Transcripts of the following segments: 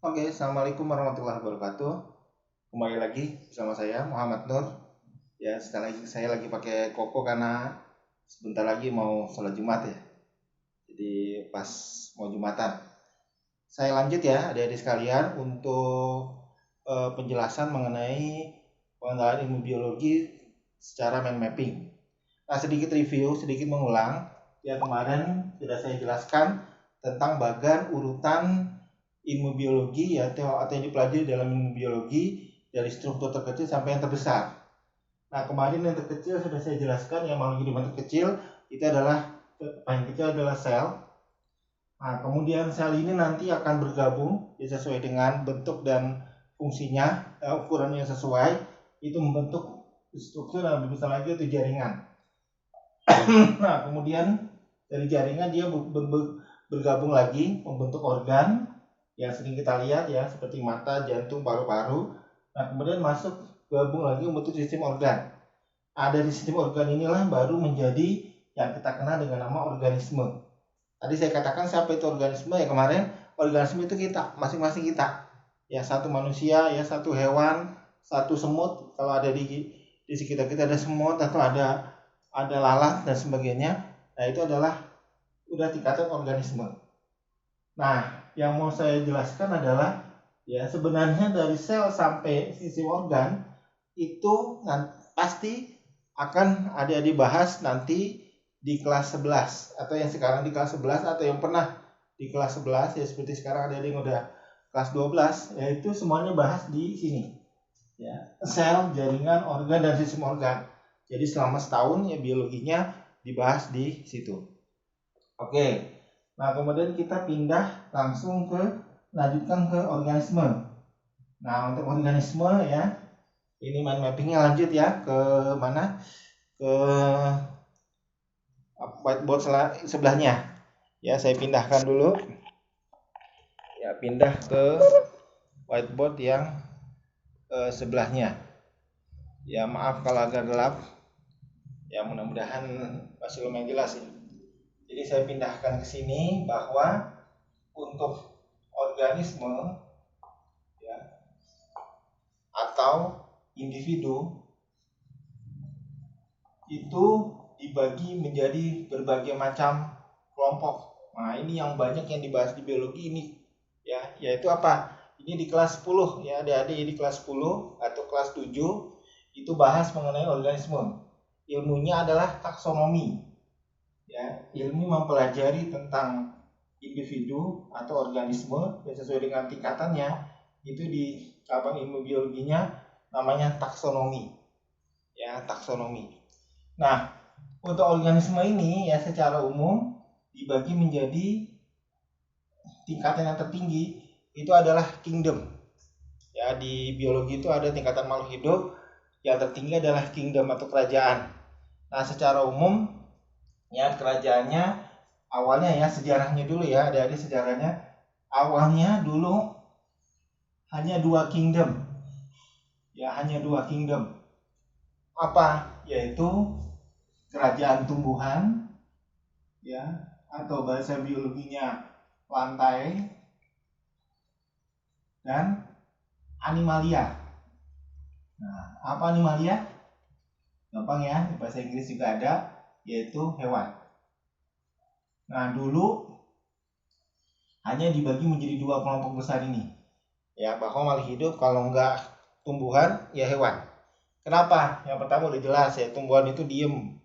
Oke, Assalamualaikum warahmatullahi wabarakatuh. Kembali lagi bersama saya Muhammad Nur. Ya, sekali lagi saya lagi pakai koko karena sebentar lagi mau sholat Jumat ya. Jadi pas mau Jumatan. Saya lanjut ya, adik-adik sekalian untuk penjelasan mengenai pengenalan ilmu biologi secara mind mapping. Nah, sedikit review, sedikit mengulang. Ya, kemarin sudah saya jelaskan tentang bagan urutan ilmu biologi ya atau yang dipelajari dalam ilmu biologi dari struktur terkecil sampai yang terbesar. Nah, kemarin yang terkecil sudah saya jelaskan, yang makhluk hidup yang terkecil itu adalah paling kecil adalah sel. Nah, kemudian sel ini nanti akan bergabung ya, sesuai dengan bentuk dan fungsinya, ukuran yang sesuai itu membentuk struktur dan lebih besar lagi itu jaringan. Nah, kemudian dari jaringan dia bergabung lagi membentuk organ yang sering kita lihat ya, seperti mata, jantung, paru-paru. Nah, kemudian masuk gabung lagi membentuk sistem organ. Ada di sistem organ inilah baru menjadi yang kita kenal dengan nama organisme. Tadi saya katakan siapa itu organisme ya kemarin. Organisme itu kita, masing-masing kita. Ya, satu manusia, ya satu hewan, satu semut. Kalau ada di sekitar kita ada semut atau ada lalat dan sebagainya. Nah, itu adalah udah tingkatan organisme. Nah, yang mau saya jelaskan adalah ya sebenarnya dari sel sampai sistem organ itu pasti akan ada dibahas nanti di kelas 11 atau yang sekarang di kelas 11 atau yang pernah di kelas 11 ya, seperti sekarang ada yang udah kelas 12, yaitu semuanya bahas di sini ya, sel, jaringan, organ dan sistem organ. Jadi selama setahun ya biologinya dibahas di situ. Oke. Nah, kemudian kita pindah langsung lanjutkan ke organisme. Nah, untuk organisme ya, ini mind mappingnya lanjut ya ke mana? Ke whiteboard sebelahnya. Ya, saya pindahkan dulu. Ya, pindah ke whiteboard yang sebelahnya. Ya, maaf kalau agak gelap. Ya, mudah-mudahan masih lumayan jelas ya. Jadi saya pindahkan ke sini bahwa untuk organisme ya, atau individu itu dibagi menjadi berbagai macam kelompok. Nah, ini yang banyak yang dibahas di biologi ini ya, yaitu apa? Ini di kelas 10 ya, adik-adik di kelas 10 atau kelas 7 itu bahas mengenai organisme. Ilmunya adalah taksonomi. Ya, ilmu mempelajari tentang individu atau organisme yang sesuai dengan tingkatannya, itu di cabang ilmu biologinya namanya taksonomi. Ya, taksonomi. Nah, untuk organisme ini ya secara umum dibagi menjadi tingkatan yang tertinggi itu adalah kingdom. Ya, di biologi itu ada tingkatan makhluk hidup, yang tertinggi adalah kingdom atau kerajaan. Nah, secara umum ya kerajaannya awalnya ya, sejarahnya dulu ya, dari sejarahnya awalnya dulu hanya 2 kingdom. Ya, hanya 2 kingdom. Apa? Yaitu kerajaan tumbuhan ya, atau bahasa biologinya lantai, dan animalia. Nah, apa animalia? Gampang ya, bahasa Inggris juga ada, yaitu hewan. Nah, dulu hanya dibagi menjadi 2 kelompok besar ini. Ya, bahwa makhluk hidup kalau enggak tumbuhan ya hewan. Kenapa? Yang pertama udah jelas ya, tumbuhan itu diem,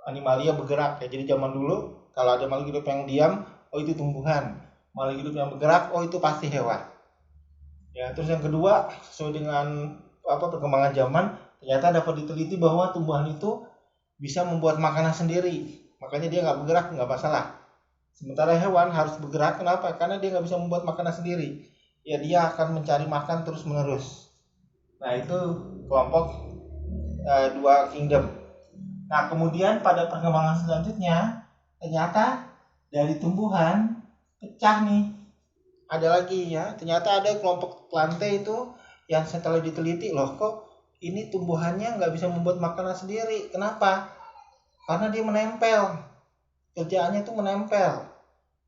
animalia bergerak ya. Jadi zaman dulu kalau ada makhluk hidup yang diam, oh itu tumbuhan. Makhluk hidup yang bergerak, oh itu pasti hewan. Ya, terus yang kedua, sesuai dengan perkembangan zaman, ternyata dapat diteliti bahwa tumbuhan itu bisa membuat makanan sendiri. Makanya dia nggak bergerak, nggak masalah. Sementara hewan harus bergerak, kenapa? Karena dia nggak bisa membuat makanan sendiri. Ya, dia akan mencari makan terus menerus. Nah, itu kelompok 2 kingdom. Nah, kemudian pada perkembangan selanjutnya, ternyata dari tumbuhan pecah nih. Ada lagi ya, ternyata ada kelompok plantae itu yang setelah diteliti, loh kok ini tumbuhannya nggak bisa membuat makanan sendiri. Kenapa? Karena dia menempel. Kerjaannya itu menempel.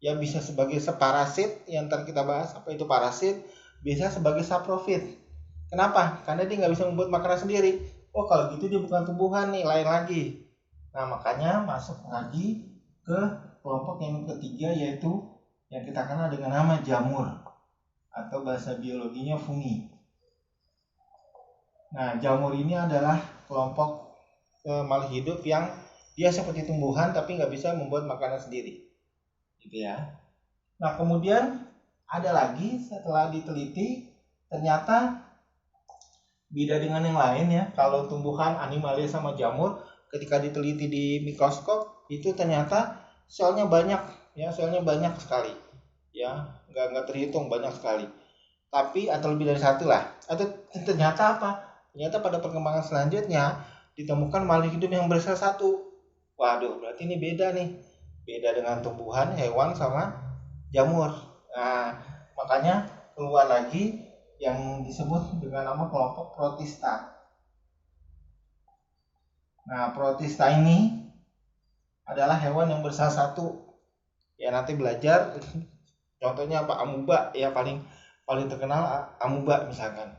ya bisa sebagai separasit yang ntar kita bahas apa itu parasit, bisa sebagai saprofit. Kenapa? Karena dia nggak bisa membuat makanan sendiri. Oh kalau gitu dia bukan tumbuhan nih, lain lagi. Nah makanya masuk lagi ke kelompok yang ketiga, yaitu yang kita kenal dengan nama jamur atau bahasa biologinya fungi. Nah jamur ini adalah kelompok makhluk hidup yang dia seperti tumbuhan tapi nggak bisa membuat makanan sendiri, gitu ya. Nah kemudian ada lagi setelah diteliti ternyata beda dengan yang lain ya. Kalau tumbuhan, animalia sama jamur ketika diteliti di mikroskop itu ternyata selnya banyak ya, selnya banyak sekali ya, nggak terhitung, banyak sekali. Tapi atau lebih dari satu lah. Atau ternyata apa? Ternyata pada perkembangan selanjutnya ditemukan makhluk hidup yang bersel satu. Waduh, berarti ini beda nih. Beda dengan tumbuhan, hewan sama jamur. Nah, makanya keluar lagi yang disebut dengan nama kelompok protista. Nah, protista ini adalah hewan yang bersel satu. Ya nanti belajar contohnya apa, amuba ya, paling terkenal amuba misalkan.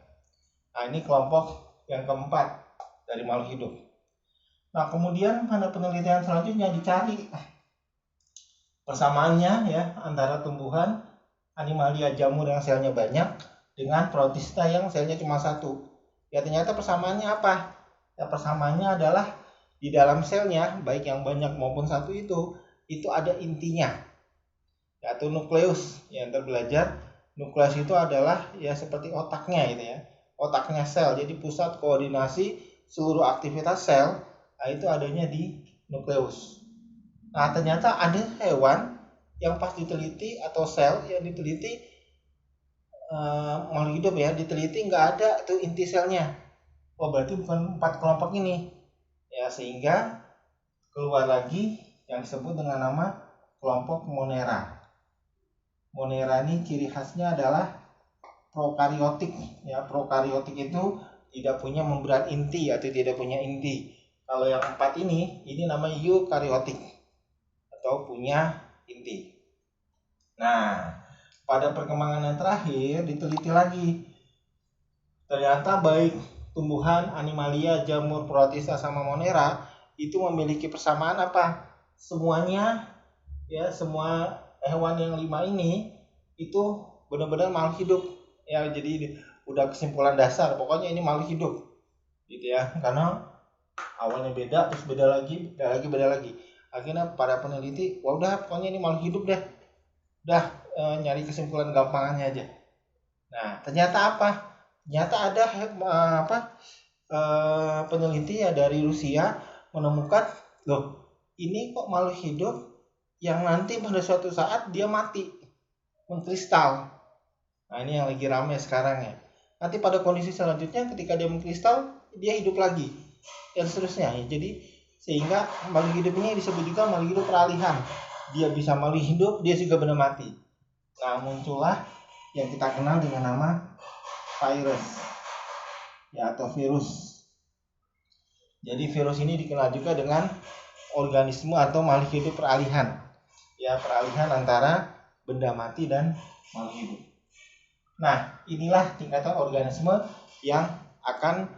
Nah, ini kelompok yang keempat dari makhluk hidup. Nah, kemudian pada penelitian selanjutnya dicari persamaannya ya antara tumbuhan, animalia, jamur yang selnya banyak dengan protista yang selnya cuma satu. Ya ternyata persamaannya apa? Ya persamaannya adalah di dalam selnya, baik yang banyak maupun satu itu ada intinya, yaitu nukleus. Ya ntar belajar nukleus itu adalah ya seperti otaknya gitu ya, otaknya sel. Jadi pusat koordinasi seluruh aktivitas sel, nah itu adanya di nukleus. Nah ternyata ada hewan yang pas diteliti atau sel yang diteliti makhluk hidup ya, diteliti nggak ada tuh inti selnya. Oh berarti bukan 4 kelompok ini ya, sehingga keluar lagi yang disebut dengan nama kelompok Monera. Monera ini ciri khasnya adalah prokariotik ya. Prokariotik itu tidak punya membran inti atau tidak punya inti. Kalau yang 4 ini namanya eukariotik atau punya inti. Nah, pada perkembangan yang terakhir diteliti lagi. Ternyata baik tumbuhan, animalia, jamur, protista sama monera itu memiliki persamaan apa? Semuanya ya, semua hewan yang 5 ini itu benar-benar makhluk hidup. Ya, jadi udah kesimpulan dasar, pokoknya ini makhluk hidup. Gitu ya. Karena awalnya beda, terus beda lagi. Akhirnya para peneliti, wah udah pokoknya ini makhluk hidup deh. Udah nyari kesimpulan gampangannya aja. Nah, ternyata apa? Ternyata ada peneliti ya dari Rusia menemukan, loh ini kok makhluk hidup yang nanti pada suatu saat dia mati, mengkristal. Nah ini yang lagi rame sekarang ya. Nanti pada kondisi selanjutnya ketika dia mengkristal, dia hidup lagi dan seterusnya ya. Jadi sehingga makhluk hidup ini disebut juga makhluk hidup peralihan. Dia bisa makhluk hidup, dia juga benar mati. Nah muncullah yang kita kenal dengan nama virus ya, atau virus. Jadi virus ini dikenal juga dengan organisme atau makhluk hidup peralihan. Ya, peralihan antara benda mati dan makhluk hidup. Nah, inilah tingkatan organisme yang akan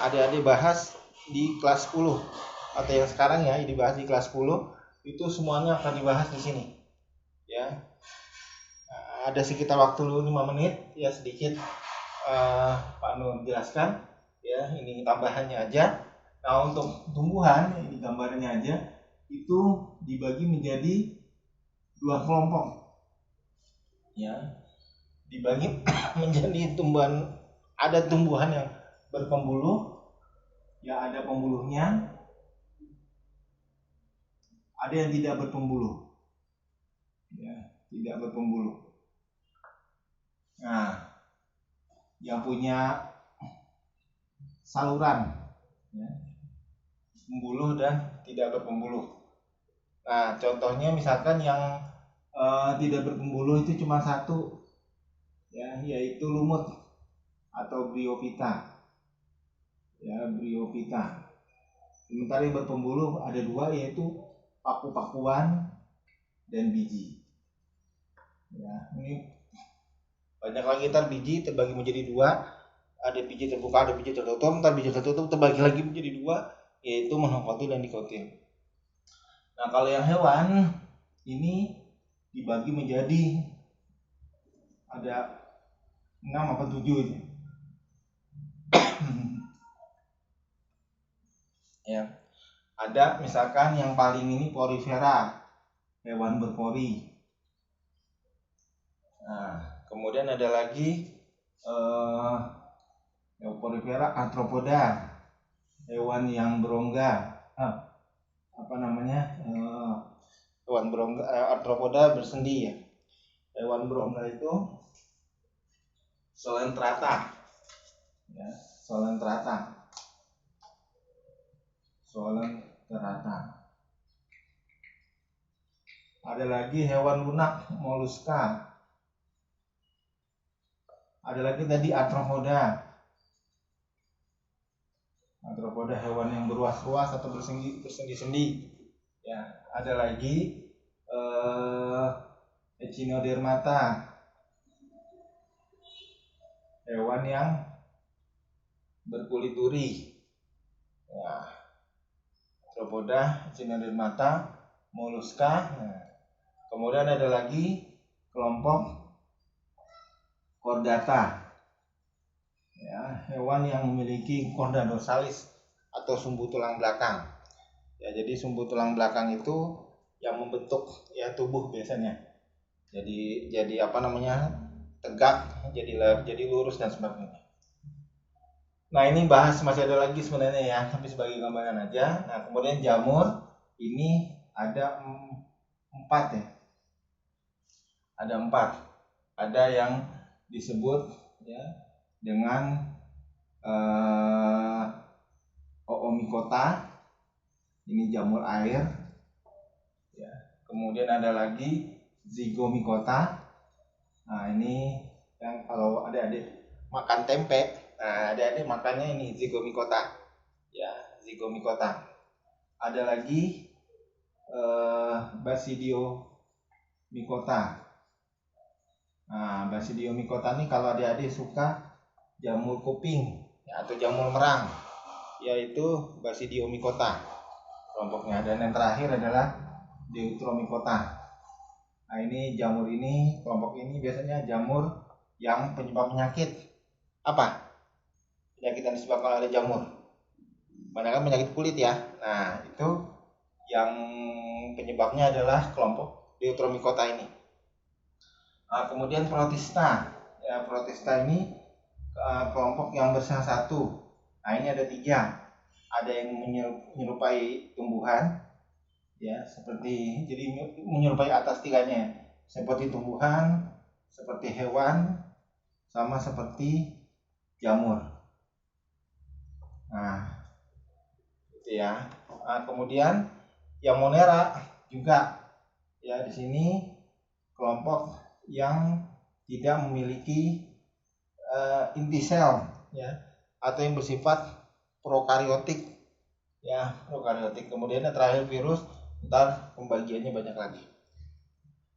adik-adik bahas di kelas 10 atau yang sekarang ya dibahas di kelas 10. Itu semuanya akan dibahas di sini. Ya. Ada sekitar waktu 5 menit ya, sedikit Pak Nur jelaskan ya, ini tambahannya aja. Nah, untuk tumbuhan ini gambarnya aja itu dibagi menjadi 2 kelompok. Ya. Dibagi menjadi tumbuhan, ada tumbuhan yang berpembuluh ya, ada pembuluhnya. Ada yang tidak berpembuluh. Ya, tidak berpembuluh. Nah, yang punya saluran ya, pembuluh dan tidak berpembuluh. Nah, contohnya misalkan yang tidak berpembuluh itu cuma satu ya, yaitu lumut atau bryophyta. Ya, bryophyta. Sementara yang berpembuluh ada 2, yaitu paku-pakuan dan biji. Ya, ini banyak lagi, ntar biji terbagi menjadi dua, ada biji terbuka, ada biji tertutup, ntar biji tertutup terbagi lagi menjadi dua, yaitu monokotil dan dikotil. Nah, kalau yang hewan ini dibagi menjadi ada 6 apa 7 ini. Ya. Ada misalkan yang paling ini porifera, hewan berpori. Nah, kemudian ada lagi porifera arthropoda, hewan yang berongga. Hewan berongga, arthropoda bersendi ya. Hewan berongga itu Solentrata. Ya, Solentrata. Ada lagi hewan lunak, moluska. Ada lagi tadi arthropoda. Arthropoda hewan yang beruas-ruas atau bersendi-sendi. Ya, ada lagi Echinodermata, hewan yang berkulit duri. Ya, arthropoda, Echinodermata, moluska. Nah, kemudian ada lagi kelompok Chordata, ya, hewan yang memiliki chorda dorsalis atau sumbu tulang belakang. Ya, jadi sumbu tulang belakang itu yang membentuk ya tubuh biasanya. Jadi tegak, jadi lurus dan sebagainya. Nah, ini bahas masih ada lagi sebenarnya ya, tapi sebagai gambaran aja. Nah, kemudian jamur ini ada 4 ya. Ada 4. Ada yang disebut ya dengan Oomycota, ini jamur air ya. Kemudian ada lagi Zygomycota. Nah, ini yang kalau adik-adik makan tempe, nah adik-adik makannya ini Zygomycota ya, Zygomycota. Ada lagi Basidiomycota. Nah, Basidiomycota ini kalau adik-adik suka jamur kuping ya, atau jamur merang, yaitu Basidiomycota kelompoknya. Dan yang terakhir adalah Deuteromycota. Nah, ini jamur ini, kelompok ini biasanya jamur yang penyebab penyakit. Apa penyakit yang disebabkan oleh jamur? Banyak penyakit kulit ya. Nah, itu yang penyebabnya adalah kelompok Deuteromycota ini. Nah, kemudian Protista. Ya, Protista ini kelompok yang bersah satu. Nah, ini ada 3. Ada yang menyerupai tumbuhan, ya, seperti, jadi menyerupai atas 3-nya, seperti tumbuhan, seperti hewan, sama seperti jamur. Nah, gitu ya. Nah, kemudian yang Monera juga, ya, di sini kelompok yang tidak memiliki inti sel ya, atau yang bersifat prokariotik ya, prokariotik. Kemudian yang terakhir virus, ntar pembagiannya banyak lagi.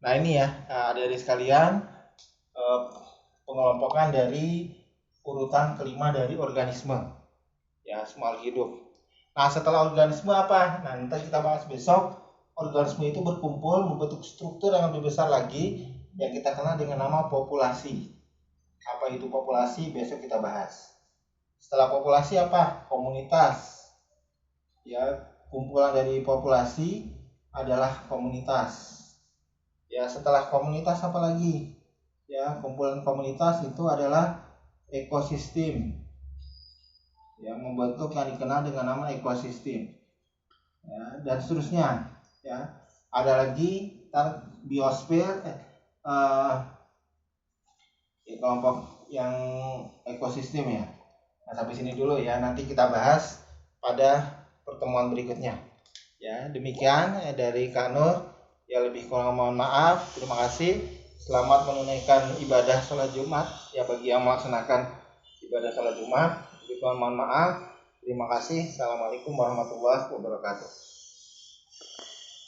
Nah, ini ya adik-adik sekalian, pengelompokan dari urutan kelima dari organisme ya, semua hidup. Nah, setelah organisme apa? Nah, nanti kita bahas besok. Organisme itu berkumpul membentuk struktur yang lebih besar lagi yang kita kenal dengan nama populasi. Apa itu populasi? Besok kita bahas. Setelah populasi apa? Komunitas. Ya, kumpulan dari populasi adalah komunitas. Ya, setelah komunitas apa lagi? Ya, kumpulan komunitas itu adalah ekosistem. Ya, membentuk yang dikenal dengan nama ekosistem. Ya, dan seterusnya. Ya, ada lagi biosfer, kelompok yang ekosistem ya. Nah, sampai sini dulu ya, nanti kita bahas pada pertemuan berikutnya. Ya, demikian dari Kak Nur. Ya, lebih kurang mohon maaf. Terima kasih. Selamat menunaikan ibadah sholat Jumat ya, bagi yang melaksanakan ibadah sholat Jumat. Lebih kurang mohon maaf. Terima kasih. Assalamualaikum warahmatullahi wabarakatuh.